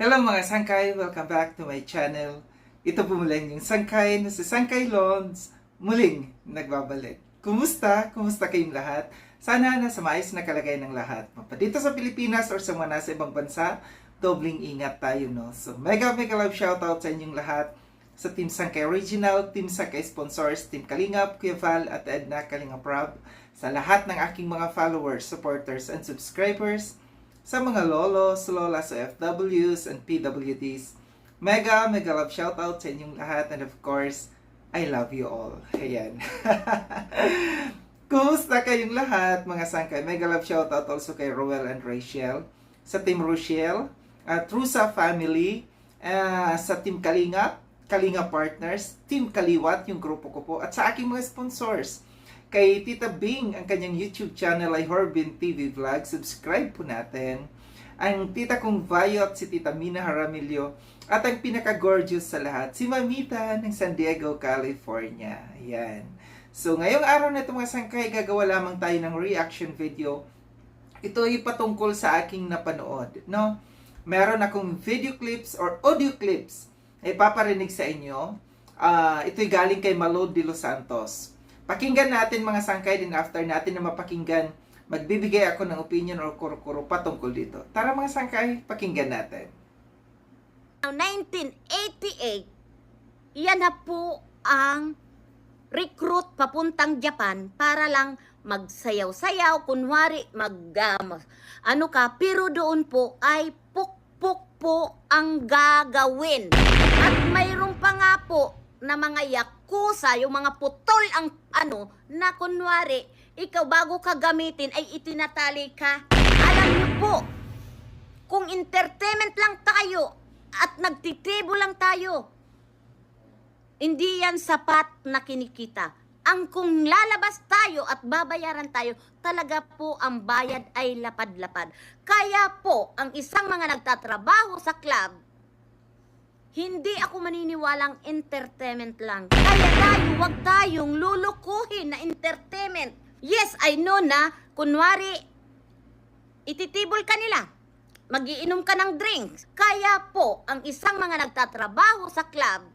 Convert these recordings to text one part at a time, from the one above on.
Hello mga sangkay! Welcome back to my channel. Ito po muling yung sangkay na si Sangkay Lons muling nagbabalik. Kumusta? Kumusta kayong lahat? Sana nasa maayos na kalagay ng lahat. Dito sa Pilipinas or sa mga nasa ibang bansa, dobling ingat tayo, no? So mega love shoutout sa inyong lahat. Sa Team Sangkay Original, Team Sangkay Sponsors, Team Kalingap, Kuya Val at Edna Kalingap Rob. Sa lahat ng aking mga followers, supporters, and subscribers. Sa mga lolos, lolas, OFWs, and PWDs, mega love shoutout sa inyong lahat, and of course, I love you all. Ayan. Kumusta kayong lahat, mga sangkay? Mega love shoutout also kay Roel and Rachel, sa Team Rochelle, Trusa Family, sa Team Kalingap, Kalingap Partners, Team Kaliwat, yung grupo ko po, at sa aking mga sponsors. Kay Tita Bing, ang kanyang YouTube channel ay Horbin TV Vlog. Subscribe po natin. Ang tita kong Vayot, si Tita Mina Jaramillo. At ang pinaka-gorgeous sa lahat, si Mamita ng San Diego, California. Ayan. So, ngayong araw na ito mga sangkay, gagawa lamang tayo ng reaction video. Ito ay patungkol sa aking napanood. No? Meron akong video clips or audio clips na ipaparinig sa inyo. Ito'y galing kay Malod de Los Santos. Pakinggan natin mga sangkay, din after natin na mapakinggan, magbibigay ako ng opinion or kuro-kuro patungkol dito. Tara mga sangkay, pakinggan natin. 1988, yan na po ang recruit papuntang Japan para lang magsayaw-sayaw, kunwari pero doon po ay pukpuk po ang gagawin. At mayroon pa nga po na mga yakuza, yung mga putol ang na kunwari, ikaw bago ka gamitin ay itinatali ka. Alam niyo po, kung entertainment lang tayo at nagtitibo lang tayo, hindi yan sapat na kinikita. Ang kung lalabas tayo at babayaran tayo, talaga po ang bayad ay lapad-lapad. Kaya po, ang isang mga nagtatrabaho sa club, hindi ako maniniwalang entertainment lang. Kaya wag tayong lulukuhin na entertainment. Yes, I know na, kunwari, ititibol ka nila. Magiinom ka ng drinks. Kaya po, ang isang mga nagtatrabaho sa club,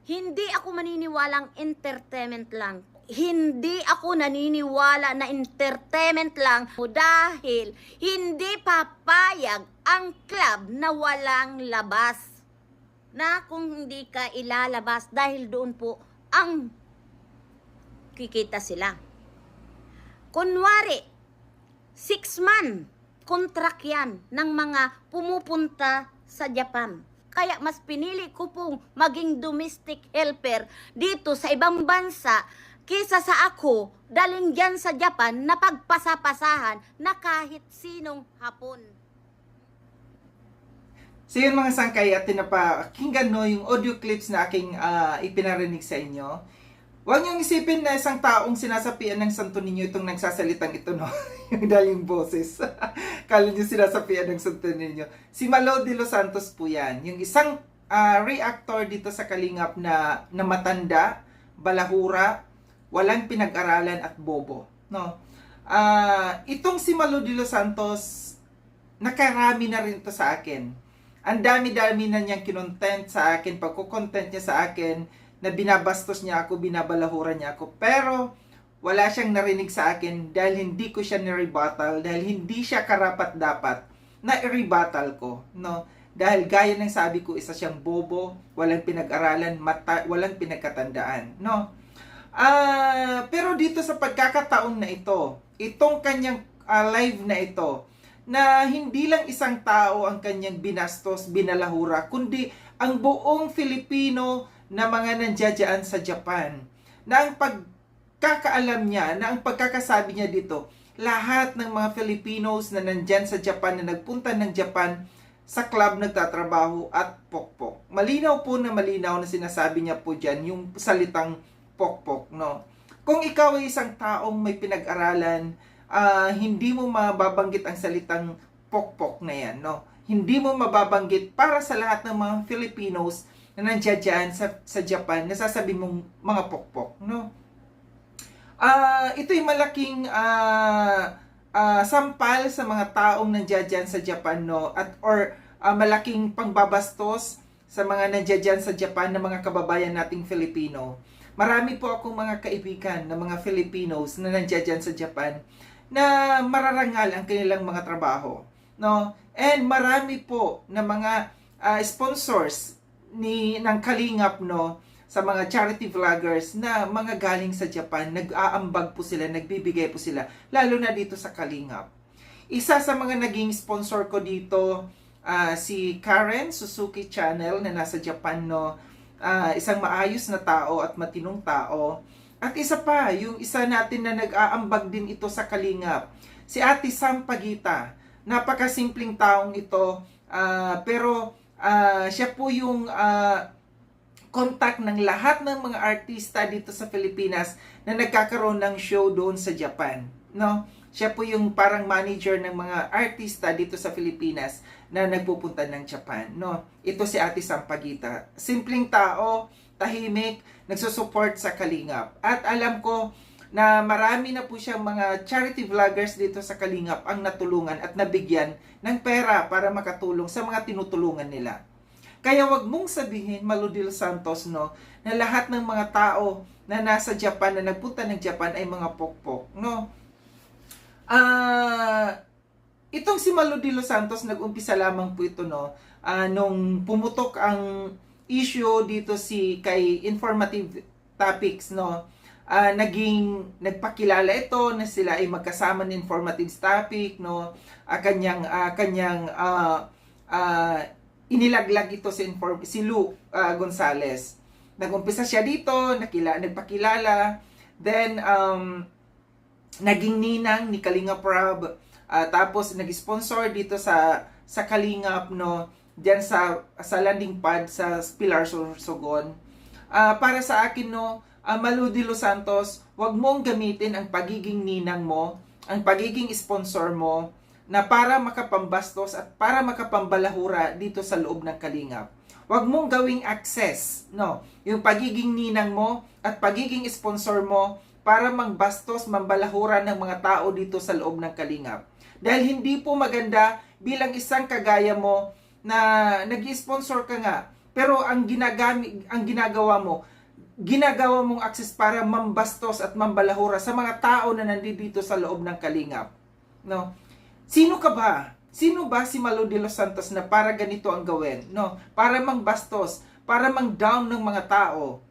hindi ako maniniwalang entertainment lang. Hindi ako naniniwala na entertainment lang dahil hindi papayag ang club na walang labas. Na kung hindi ka ilalabas dahil doon po ang kikita sila. Kunwari, 6-month contract yan ng mga pumupunta sa Japan. Kaya mas pinili ko pong maging domestic helper dito sa ibang bansa kaysa sa ako daling dyan sa Japan na pagpasapasahan na kahit sinong Hapon. So yun mga sangkay, at tinapakinggan no, yung audio clips na aking ipinarinig sa inyo. Huwag niyong isipin na isang taong sinasapian ng santo ninyo itong nagsasalitang ito, no? Yung daling boses. Kala niyo sinasapian ng santo ninyo. Si Malod de Los Santos po yan. Yung isang reactor dito sa Kalingap na matanda, balahura, walang pinag-aralan at bobo. No? Itong si Malod de Los Santos, nakarami na rin to sa akin. Ang dami-dami na niyang kinontent sa akin, pagkukontent niya sa akin, na binabastos niya ako, binabalahura niya ako. Pero, wala siyang narinig sa akin dahil hindi ko siya ni-rebuttal, dahil hindi siya karapat-dapat na i-rebuttal ko. No? Dahil gaya ng sabi ko, isa siyang bobo, walang pinag-aralan, walang pinagkatandaan. No? Pero dito sa pagkakataon na ito, itong kanyang live na ito, na hindi lang isang tao ang kanyang binastos, binalahura, kundi ang buong Filipino na mga nandiyadyaan sa Japan. Na ang pagkakaalam niya, na ang pagkakasabi niya dito, lahat ng mga Filipinos na nandyan sa Japan, na nagpunta ng Japan, sa club nagtatrabaho at pokpok. Malinaw po na malinaw na sinasabi niya po dyan, yung salitang pokpok, no? Kung ikaw ay isang taong may pinag-aralan, hindi mo mababanggit ang salitang pokpok na yan, no? Hindi mo mababanggit para sa lahat ng mga Filipinos na nandiyan dyan sa Japan, nasasabi mong mga pokpok, no? Ito'y malaking sampal sa mga taong nandiyan dyan sa Japan, no? malaking pangbabastos sa mga nandiyan dyan sa Japan na mga kababayan nating Filipino. Marami po akong mga kaibigan na mga Filipinos na nandiyan dyan sa Japan na mararangal ang kanilang mga trabaho. No? And marami po na mga sponsors ng Kalingap, no, sa mga charity vloggers na mga galing sa Japan, nag-aambag po sila, nagbibigay po sila, lalo na dito sa Kalingap. Isa sa mga naging sponsor ko dito, si Karen Suzuki Channel na nasa Japan, no, isang maayos na tao at matinong tao. At isa pa, yung isa natin na nag-aambag din ito sa Kalingap, si Ate Sam Pagita. Napakasimpleng taong ito, pero siya po yung contact ng lahat ng mga artista dito sa Pilipinas na nagkakaroon ng show doon sa Japan, no? Siya po yung parang manager ng mga artista dito sa Pilipinas na nagpupunta ng Japan, no? Ito si Ate Sampagita. Simpleng tao, tahimik, nagsusupport sa Kalingap. At alam ko na marami na po siyang mga charity vloggers dito sa Kalingap ang natulungan at nabigyan ng pera para makatulong sa mga tinutulungan nila. Kaya wag mong sabihin, Maludil Santos, no, na lahat ng mga tao na nasa Japan, na nagpunta ng Japan ay mga pokpok, no. Itong si Maludil Santos, nag-umpisa lamang po ito, no, nung pumutok ang issue dito kay Informative Topics, no. Nagpakilala ito na sila ay magkasama ng Informative Topic, no. Kanyang inilaglag ito si Lou Gonzales. Nag-umpisa siya dito, nagpakilala, then naging ninang ni Kalingap Rob, tapos nag-sponsor dito sa Kalingap, no, diyan sa landing pad sa Pilar Sorsogon. Para sa akin, no, Maludil Santos, wag mong gamitin ang pagiging ninang mo, ang pagiging sponsor mo, na para makapambastos at para makapambalahura dito sa loob ng Kalingap. Huwag mong gawing access, no, yung pagiging ninang mo at pagiging sponsor mo para mangbastos, mambalahura ng mga tao dito sa loob ng Kalingap. Dahil hindi po maganda bilang isang kagaya mo na nag-sponsor ka nga, pero ang ginagawa mong access para mambastos at mambalahura sa mga tao na nandito sa loob ng Kalingap. No? Sino ka ba? Sino ba si Maludil Santos na para ganito ang gawin? No, para mangbastos, para mang-down ng mga tao.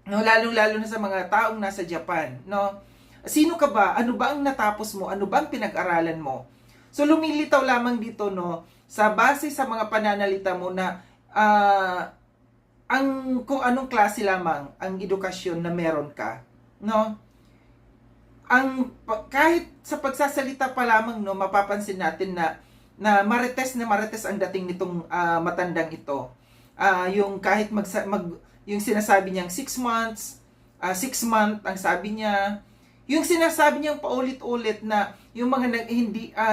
No, lalong-lalo na sa mga taong nasa Japan, no? Sino ka ba? Ano ba ang natapos mo? Ano ba ang pinag-aralan mo? So lumilitaw lamang dito, no, sa base sa mga pananalita mo na kung anong klase lamang ang edukasyon na meron ka, no? Kahit sa pagsasalita pa lamang, no, mapapansin natin na marites ang dating nitong matandang ito. Yung kahit yung sinasabi niyang 6 months, 6 month ang sabi niya, yung sinasabi niyang paulit-ulit na yung mga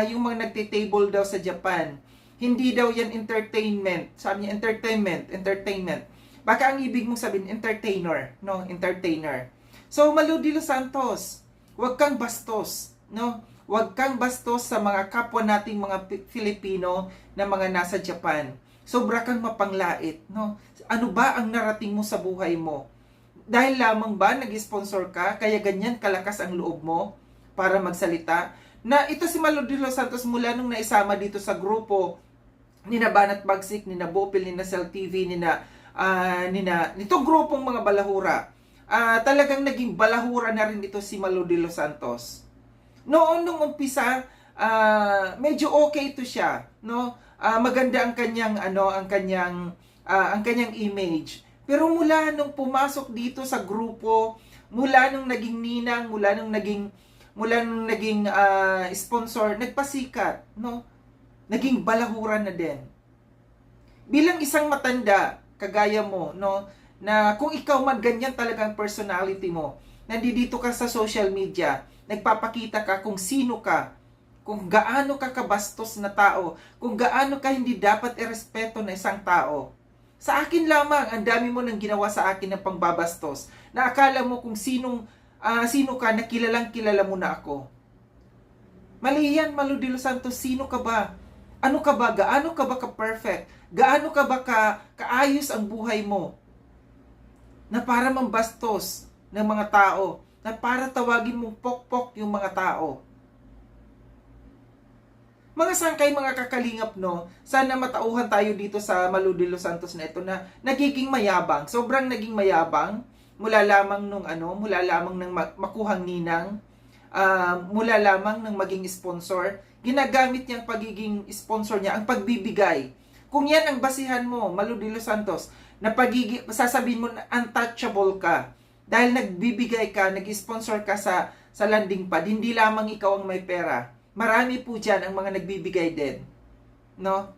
yung mga nagte-table daw sa Japan, hindi daw yan entertainment. Sabi niya entertainment. Baka ang ibig mong sabihin entertainer, no, entertainer. So Maludil Santos, huwag kang bastos, no? Huwag kang bastos sa mga kapwa nating mga Filipino na mga nasa Japan. Sobra kang mapanglait, no? Ano ba ang narating mo sa buhay mo? Dahil lamang ba nag-sponsor ka, kaya ganyan kalakas ang loob mo para magsalita? Na ito si Maludil Santos mula nung naisama dito sa grupo ni na Banat Bagsik, ni na Bopil, ni na Cell TV, nitong grupong mga balahura. Talagang naging balahura na rin ito si Maludil Santos. Noon nung umpisa, medyo okay ito siya, no? Maganda ang kanyang ang kanyang image. Pero mula nung pumasok dito sa grupo, mula nung naging ninang, mula nung naging sponsor, nagpasikat, no? Naging balahura na din. Bilang isang matanda, kagaya mo, no, na kung ikaw man ganyan talagang personality mo, nandito ka sa social media, nagpapakita ka kung sino ka, kung gaano ka kabastos na tao, kung gaano ka hindi dapat irespeto na isang tao. Sa akin lamang, ang dami mo nang ginawa sa akin ng pangbabastos, na akala mo kung sino ka, na kilalang kilala mo na ako. Mali yan, Maludil Santos, sino ka ba? Ano ka ba? Gaano ka ba ka-perfect? Gaano ka ba kaayos ang buhay mo? Na para mambastos ng mga tao. Na para tawagin mong pokpok yung mga tao. Mga sangkay, mga kakalingap, no? Sana matauhan tayo dito sa Malu de los Santos na ito na nagiging mayabang. Sobrang naging mayabang. Mula lamang ng makuhang ninang. Mula lamang ng maging sponsor. Ginagamit niyang pagiging sponsor niya, ang pagbibigay. Kung yan ang basihan mo, Malu de los Santos, na sasabihin mo na untouchable ka, dahil nagbibigay ka, nag-sponsor ka sa landing pad, hindi lamang ikaw ang may pera. Marami po dyan ang mga nagbibigay din. No?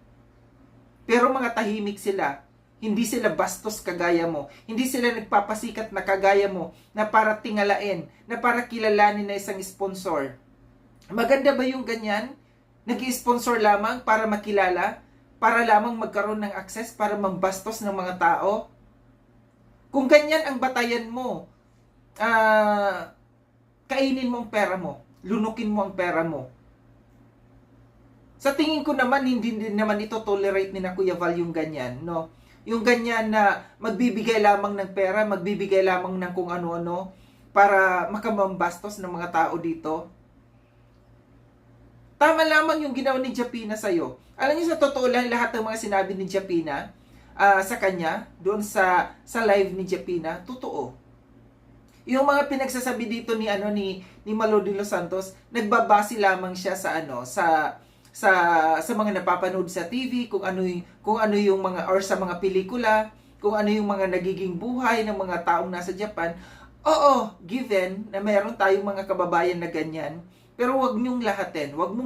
Pero mga tahimik sila. Hindi sila bastos kagaya mo. Hindi sila nagpapasikat na kagaya mo, na para tingalain, na para kilalanin na isang sponsor. Maganda ba yung ganyan? Nag-i-sponsor lamang para makilala? Para lamang magkaroon ng access? Para mambastos ng mga tao? Kung ganyan ang batayan mo, kainin mo ang pera mo. Lunukin mo ang pera mo. Sa tingin ko naman, hindi din naman ito tolerate ni na Kuya Val yung ganyan. No? Yung ganyan na magbibigay lamang ng pera, magbibigay lamang ng kung ano-ano para makamambastos ng mga tao dito. Tama lamang yung ginawa ni Japina sa'yo. Alam niyo, sa totoo lang, lahat ng mga sinabi ni Japina sa kanya, doon sa live ni Japina, totoo. Yung mga pinagsasabi dito ni Malu de los Santos, nagbabase lamang siya sa mga napapanood sa TV, kung ano yung mga, or sa mga pelikula, kung ano yung mga nagiging buhay ng mga taong nasa Japan. Oo, given na meron tayong mga kababayan na ganyan, pero wag mong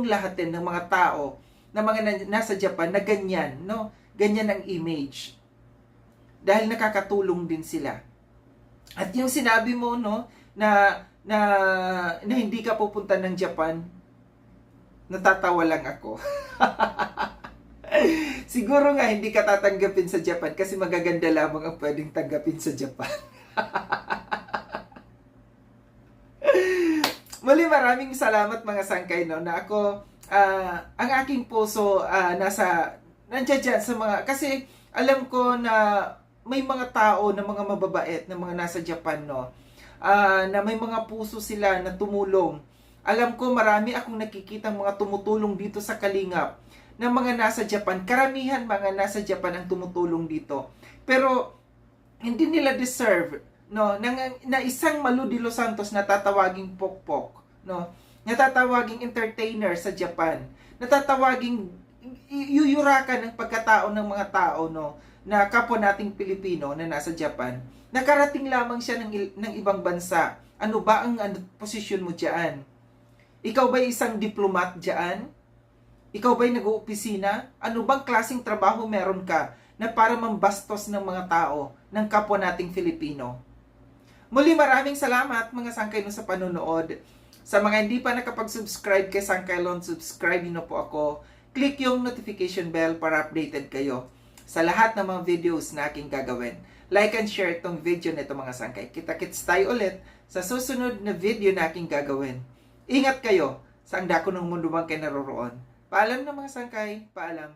lahatin ng mga tao na mga nasa Japan na ganyan, no? Ganyan ang image. Dahil nakakatulong din sila. At yung sinabi mo, no, na hindi ka pupunta ng Japan, natatawa lang ako. Siguro nga hindi ka tatanggapin sa Japan kasi magaganda lamang ang pwedeng tanggapin sa Japan. Muli, maraming salamat mga sangkay, no, na ako, ang aking puso nandiyan dyan sa mga, kasi alam ko na may mga tao na mga mababait na mga nasa Japan, no, na may mga puso sila na tumulong. Alam ko marami akong nakikitang mga tumutulong dito sa Kalingap na mga nasa Japan. Karamihan mga nasa Japan ang tumutulong dito. Pero hindi nila deserve, no, na isang Malu de los Santos na tatawaging pokpok, no, natatawaging entertainer sa Japan, natatawaging yuyurakan ng pagkatao ng mga tao, no, na kapwa nating Pilipino na nasa Japan. Nakarating lamang siya ng ibang bansa. Ano ba ang posisyon mo diyan? Ikaw ba'y isang diplomat diyan? Ikaw ba'y nag-oopisina? Ano bang klaseng trabaho meron ka na para mambastos ng mga tao, ng kapwa nating Filipino? Muli, maraming salamat mga sangkaylon sa panonood. Sa mga hindi pa nakapag-subscribe kay Sangkaylon, subscribe nyo po ako. Click yung notification bell para updated kayo sa lahat ng mga videos na aking gagawin. Like and share itong video nito mga sangkay. Kita-kits tayo ulit sa susunod na video na aking gagawin. Ingat kayo sa ang dako ng mundo bang kayo naroroon. Paalam na mga sangkay, paalam.